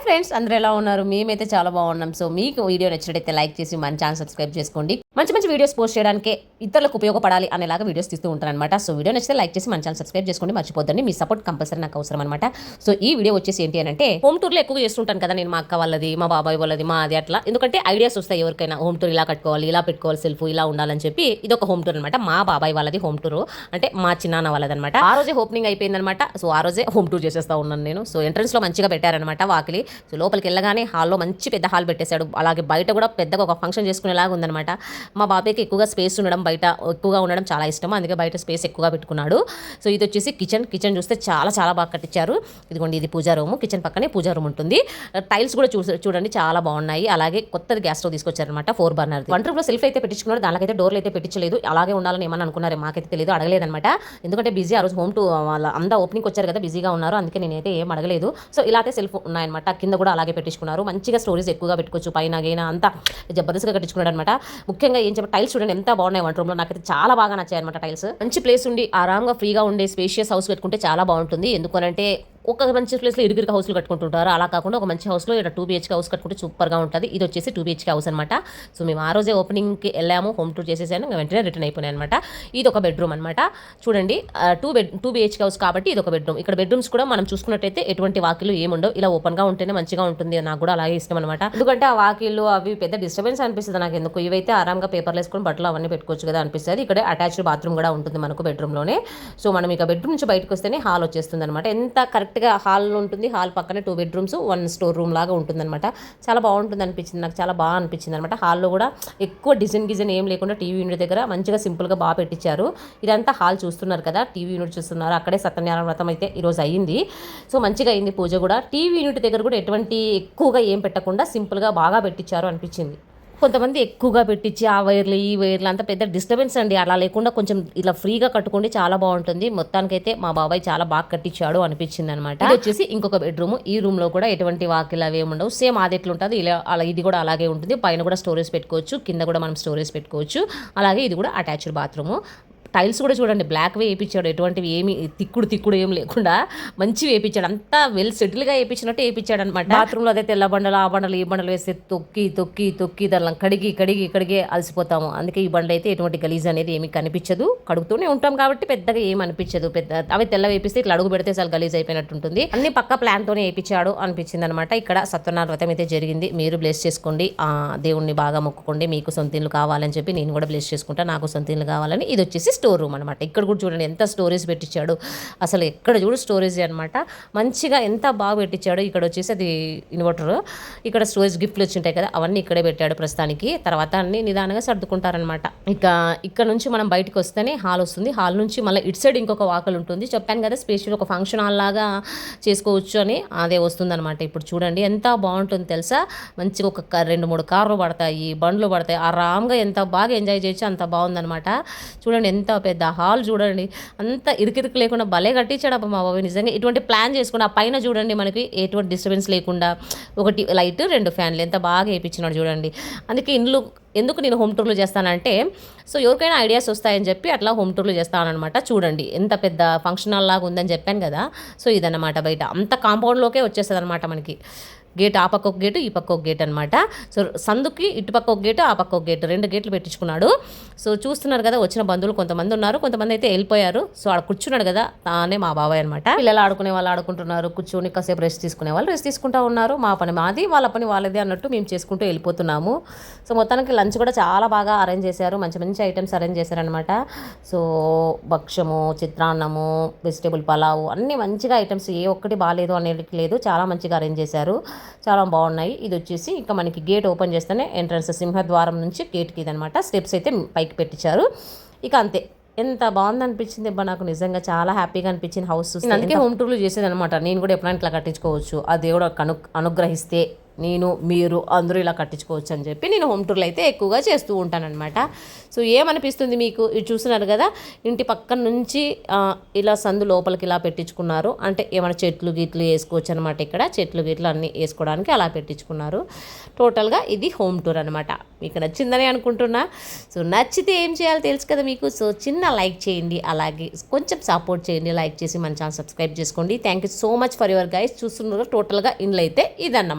Friends, అందరూ ఎలా ఉన్నారు? మేమైతే చాలా బాగున్నాం. సో మీకు వీడియో నచ్చినట్టయితే లైక్ చేసి మన ఛానల్ సబ్స్క్రైబ్ చేసుకోండి. మంచి మంచి వీడియోస్ పోస్ట్ చేయడానికి ఇతరులకు ఉపయోగపడాలి అనేలాగా వీడియోస్ తీస్తూ ఉంటాను అనమాట. సో వీడియో నచ్చితే లైక్ చేసి మన ఛానల్ సబ్స్క్రైబ్ చేసుకోండి, మర్చిపోద్దండి. మీ సపోర్ట్ కంపల్సరీ నాకు అవసరం అనమాట. సో ఈ వీడియో వచ్చేసి ఏంటి అంటే, హోమ్ టూర్లో ఎక్కువ చేస్తుంటాను కదా నేను, మా అక్క వాళ్ళది, మా బాబాయ్ వాళ్ళది, మా అది అట్లా. ఎందుకంటే ఐడియాస్ వస్తాయి ఎవరికైనా, హోమ్ టూర్ ఇలా కట్టుకోవాలి, ఇలా పెట్టుకోవాలి, సెల్ఫ్ ఇలా ఉండాలని చెప్పి. ఇది ఒక హోమ్ టూర్ అనమాట. మా బాబాయ్ వాళ్ళది హోమ్ టూర్, అంటే మా చిన్నాన్న వాళ్ళది అనమాట. ఆ రోజే ఓపెనింగ్ అయిపోయిందనమాట. సో ఆ రోజే హోమ్ టూర్ చేసేస్తా ఉన్నాను నేను. సో ఎంట్రన్స్ లో మంచిగా పెట్టారనమాట వాకిలి. సో లోపలికి వెళ్ళగానే హాల్లో మంచి పెద్ద హాల్ పెట్టేశాడు. అలాగే బయట కూడా పెద్దగా ఒక ఫంక్షన్ చేసుకునేలాగా ఉందనమాట. మా బాబాయ్కి ఎక్కువగా స్పేస్ ఉండడం, బయట ఎక్కువగా ఉండడం చాలా ఇష్టం, అందుకే బయట స్పేస్ ఎక్కువగా పెట్టుకున్నాడు. సో ఇది వచ్చేసి కిచెన్ చూస్తే చాలా చాలా బాగా కట్టించారు. ఇదిగోండి, ఇది పూజా రూమ్. కిచెన్ పక్కనే పూజా రూమ్ ఉంటుంది. టైల్స్ కూడా చూడండి చాలా బాగున్నాయి. అలాగే కొత్తది గ్యాస్ స్టవ్ తీసుకొచ్చారనమాట, 4 బర్నర్. వంట రూమ్లో సెల్ఫ్ అయితే పెట్టించుకున్నారు, దానికైతే డోర్లు అయితే పెట్టించలేదు. అలాగే ఉండాలని ఏమన్నా అనుకున్నారు, మాకైతే తెలియదు, అడగలేదనమాట. ఎందుకంటే బిజీ, ఆ రోజు హోమ్ టు వాళ్ళ అంతా ఓపెనింగ్ వచ్చారు కదా, బిజీగా ఉన్నారు, అందుకే నేనైతే ఏం అడగలేదు. సో ఇలా అయితే సెల్ఫ్ ఉన్నాయన్నమాట. కింద కూడా అలాగే పెట్టించుకున్నారు. మంచిగా స్టోరేజ్ ఎక్కువగా పెట్టుకోవచ్చు, పైన గైనా అంతా జబర్దస్త్గా కట్టించుకున్నాడు అనమాట. ముఖ్యంగా ఏం చెప్పారు, టైల్స్ చూడండి ఎంత బాగున్నాయి వంట రూమ్లో. నాకైతే చాలా బాగా నచ్చాయి అనమాట టైల్స్. మంచి ప్లేస్ ఉండి ఆరాంగా ఫ్రీగా ఉండే స్పేషియస్ హౌస్ పెట్టుకుంటే చాలా బాగుంటుంది. ఎందుకనంటే ఒక మంచి ప్లేస్లో ఇరుగిరికి హౌస్లు కట్టుకుంటుంటారు, అలా కాకుండా ఒక మంచి హౌస్లో ఇక్కడ 2 BHK హౌస్ కట్టుకుంటే సూపర్గా ఉంటుంది. ఇది వచ్చేసి 2 BHK హౌస్ అనమాట. సో మేము ఆ రోజే ఓపెనింగ్కి వెళ్ళాము, హోమ్ టూర్ చేసేసాను, వెంటనే రిటర్న్ అయిపోయాయి అనమాట. ఇది ఒక బెడ్రూమ్ అనమాట. చూడండి, 2 BHK హౌస్ కాబట్టి ఇది ఒక బెడ్రూమ్. ఇక్కడ బెడ్రూమ్స్ కూడా మనం చూసుకున్నట్టయితే ఎటువంటి వాకిలు ఏముండవు, ఇలా ఓపెన్గా ఉంటేనే మంచిగా ఉంటుంది. నాకు కూడా అలాగే ఇష్టం అనమాట. ఎందుకంటే ఆ వాకిళ్ళు అవి పెద్ద డిస్టర్బెన్స్ అనిపిస్తుంది నాకు ఎందుకు. ఇవైతే ఆరాంగా పేపర్లు వేసుకొని బట్టలు అవన్నీ పెట్టుకోవచ్చు కదా అనిపిస్తుంది. ఇక్కడ అటాచ్డ్ బాత్రూమ్ కూడా ఉంటుంది మనకు బెడ్రూమ్లోనే. సో మనం ఇక బెడ్రూమ్ నుంచి బయటకు వస్తేనే హాల్ వచ్చేస్తుంది అనమాట. ఎంత కరెక్ట్గా హాల్ ఉంటుంది. హాల్ పక్కనే 2 బెడ్రూమ్స్, 1 స్టోర్ రూమ్ లాగా ఉంటుంది అనమాట. చాలా బాగుంటుంది అనిపించింది నాకు, చాలా బాగా అనిపించింది అనమాట. హాల్లో కూడా ఎక్కువ డిజైన్ ఏం లేకుండా టీవీ యూనిట్ దగ్గర మంచిగా సింపుల్గా బాగా పెట్టించారు. ఇదంతా హాల్ చూస్తున్నారు కదా, టీవీ యూనిట్ చూస్తున్నారు. అక్కడే సత్యనారాయణ వ్రతం అయితే ఈరోజు అయ్యింది. సో మంచిగా అయింది పూజ కూడా. టీవీ యూనిట్ దగ్గర కూడా ఎటువంటి ఎక్కువగా ఏం పెట్టకుండా సింపుల్గా బాగా పెట్టించారు అనిపించింది. కొంతమంది ఎక్కువగా పెట్టించి ఆ వైర్లు ఈ వైర్లు అంతా పెద్ద డిస్టర్బెన్స్ అండి. అలా లేకుండా కొంచెం ఇలా ఫ్రీగా కట్టుకోండి, చాలా బాగుంటుంది. మొత్తానికైతే మా బాబాయ్ చాలా బాగా కట్టించాడు అనిపించింది అనమాట. ఇది వచ్చేసి ఇంకొక బెడ్రూమ్. ఈ రూమ్ లో కూడా ఎటువంటి వాకిలు అవి ఏమి ఉండవు, సేమ్ అది ఎట్లా ఉంటుంది ఇలా అలా ఇది కూడా అలాగే ఉంటుంది. పైన కూడా స్టోరేజ్ పెట్టుకోవచ్చు, కింద కూడా మనం స్టోరేజ్ పెట్టుకోవచ్చు. అలాగే ఇది కూడా అటాచ్డ్ బాత్రూమ్. టైల్స్ కూడా చూడండి బ్లాక్ వేయించాడు, ఎటువంటివి ఏమి తిక్కుడు ఏం లేకుండా మంచివి వేయించాడు. అంతా వెల్ సెటిల్గా వేయించినట్టు వేయించాడు అనమాట. బాత్రూంలో అదే తెల్ల బండలు, ఆ బండలు, ఈ బండలు వేస్తే తొక్కి దాన్ని కడిగి అలసిపోతాము. అందుకే ఈ బండలు అయితే ఎటువంటి గలీజ్ అనేది ఏమి కనిపించదు. కడుగుతూనే ఉంటాం కాబట్టి పెద్దగా ఏం అనిపించదు. అవి తెల్ల వేపిస్తే ఇట్లా అడుగు పెడితే చాలా గలీజ్ అయిపోయినట్టు ఉంటుంది. అన్ని పక్క ప్లాన్తోనే వేయించాడు అనిపించింది అనమాట. ఇక్కడ సత్యనారాయణ వ్రతం అయితే జరిగింది. మీరు బ్లెస్ చేసుకోండి, దేవుణ్ణి బాగా మొక్కుకోండి. మీకు సొంత ఇల్లు కావాలని చెప్పి నేను కూడా బ్లెస్ చేసుకుంటా, నాకు సొంత ఇల్లు కావాలని. ఇది వచ్చేసి స్టోర్ రూమ్ అనమాట. ఇక్కడ కూడా చూడండి ఎంత స్టోరేజ్ పెట్టించాడు, అసలు ఎక్కడ చూడు స్టోరేజ్ అనమాట. మంచిగా ఎంత బాగా పెట్టించాడు. ఇక్కడ వచ్చేసి అది ఇన్వర్టర్, ఇక్కడ స్టోరేజ్ గిఫ్ట్లు వచ్చింటాయి కదా, అవన్నీ ఇక్కడే పెట్టాడు ప్రస్తుతానికి. తర్వాత అన్ని నిదానంగా సర్దుకుంటారనమాట. ఇక్కడ నుంచి మనం బయటకు వస్తేనే హాల్ వస్తుంది. హాల్ నుంచి మళ్ళీ ఇటు సైడ్ ఇంకొక వాకల్ ఉంటుంది. చెప్పాను కదా స్పేషల్ ఒక ఫంక్షన్ హాల్ లాగా చేసుకోవచ్చు అని, అదే వస్తుంది అనమాట. ఇప్పుడు చూడండి ఎంత బాగుంటుంది తెలుసా. మంచిగా ఒక 2-3 కార్లు పడతాయి, బండ్లు పడతాయి, ఆరాంగా ఎంత బాగా ఎంజాయ్ చేయొచ్చు, అంత బాగుందనమాట. చూడండి ఎంత పెద్ద హాల్, చూడండి అంత ఇరుకిరుకు లేకుండా భలే కట్టించాడు అబ్బా మా బాబాయ్. నిజంగా ఇటువంటి ప్లాన్ చేసుకుని ఆ పైన చూడండి మనకి ఎటువంటి డిస్టర్బెన్స్ లేకుండా ఒకటి లైట్ 2 ఫ్యాన్లు ఎంత బాగా వేయించినాడు చూడండి. అందుకే ఎందుకు నేను హోమ్ టూర్లు చేస్తానంటే, సో ఎవరికైనా ఐడియాస్ వస్తాయని చెప్పి అట్లా హోమ్ టూర్లు చేస్తానన్నమాట. చూడండి ఎంత పెద్ద ఫంక్షన్ హాల్ లాగా ఉందని చెప్పాను కదా. సో ఇదన్నమాట, బయట అంత కాంపౌండ్లోకే వచ్చేస్తుంది అనమాట మనకి. గేట్ ఆ పక్క ఒక గేటు, ఈ పక్క ఒక గేట్ అనమాట. సో సందుకి ఇటు పక్క ఒక గేటు, ఆ పక్క ఒక గేటు, 2 గేట్లు పెట్టించుకున్నాడు. సో చూస్తున్నారు కదా, వచ్చిన బంధువులు కొంతమంది ఉన్నారు, కొంతమంది అయితే వెళ్ళిపోయారు. సో ఆడ కూర్చున్నాడు కదా, తానే మా బాబాయ్ అనమాట. పిల్లలు ఆడుకునే వాళ్ళు ఆడుకుంటున్నారు, కూర్చొని కాసేపు రెస్ట్ తీసుకునే వాళ్ళు రెస్ట్ తీసుకుంటూ ఉన్నారు. మా పని మాది, వాళ్ళ పని వాళ్ళది అన్నట్టు మేము చేసుకుంటూ వెళ్ళిపోతున్నాము. సో మొత్తానికి లంచ్ కూడా చాలా బాగా అరేంజ్ చేశారు, మంచి మంచి ఐటమ్స్ అరేంజ్ చేశారనమాట. సో భక్ష్యము, చిత్రాన్నము, వెజిటేబుల్ పలావు, అన్ని మంచిగా ఐటమ్స్, ఏ ఒక్కటి బాగాలేదు అనేది లేదు, చాలా మంచిగా అరేంజ్ చేశారు, చాలా బాగున్నాయి. ఇది వచ్చేసి ఇంకా మనకి గేట్ ఓపెన్ చేస్తేనే ఎంట్రన్స్, సింహద్వారం నుంచి గేట్కి ఇదనమాట. స్టెప్స్ అయితే పైకి పెట్టించారు. ఇక అంతే, ఎంత బాగుంది అనిపించింది అబ్బా నాకు, నిజంగా చాలా హ్యాపీగా అనిపించింది హౌస్. అందుకే హోమ్ టూర్లు చేసేది అనమాట. నేను కూడా ఎప్పుడైనా ఇట్లా కట్టించుకోవచ్చు, ఆ దేవుడు అనుగ్రహిస్తే నేను మీరు అందరూ ఇలా కట్టించుకోవచ్చు అని చెప్పి నేను హోమ్ టూర్లు అయితే ఎక్కువగా చేస్తూ ఉంటానన్నమాట. సో ఏమనిపిస్తుంది మీకు, ఇది చూస్తున్నారు కదా, ఇంటి పక్కన నుంచి ఇలా సందు లోపలికి ఇలా పెట్టించుకున్నారు. అంటే ఏమైనా చెట్లు గిట్లు వేసుకోవచ్చు అనమాట. ఇక్కడ చెట్లు గిట్లు అన్నీ వేసుకోవడానికి అలా పెట్టించుకున్నారు. టోటల్గా ఇది హోమ్ టూర్ అనమాట. మీకు నచ్చిందని అనుకుంటున్నా. సో నచ్చితే ఏం చేయాలో తెలుసు కదా మీకు. సో చిన్న లైక్ చేయండి, అలాగే కొంచెం సపోర్ట్ చేయండి, లైక్ చేసి మన ఛానల్ సబ్స్క్రైబ్ చేసుకోండి. Thank you so much for your guys. చూస్తున్నారు టోటల్గా ఇండ్లు అయితే ఇదన్నమాట.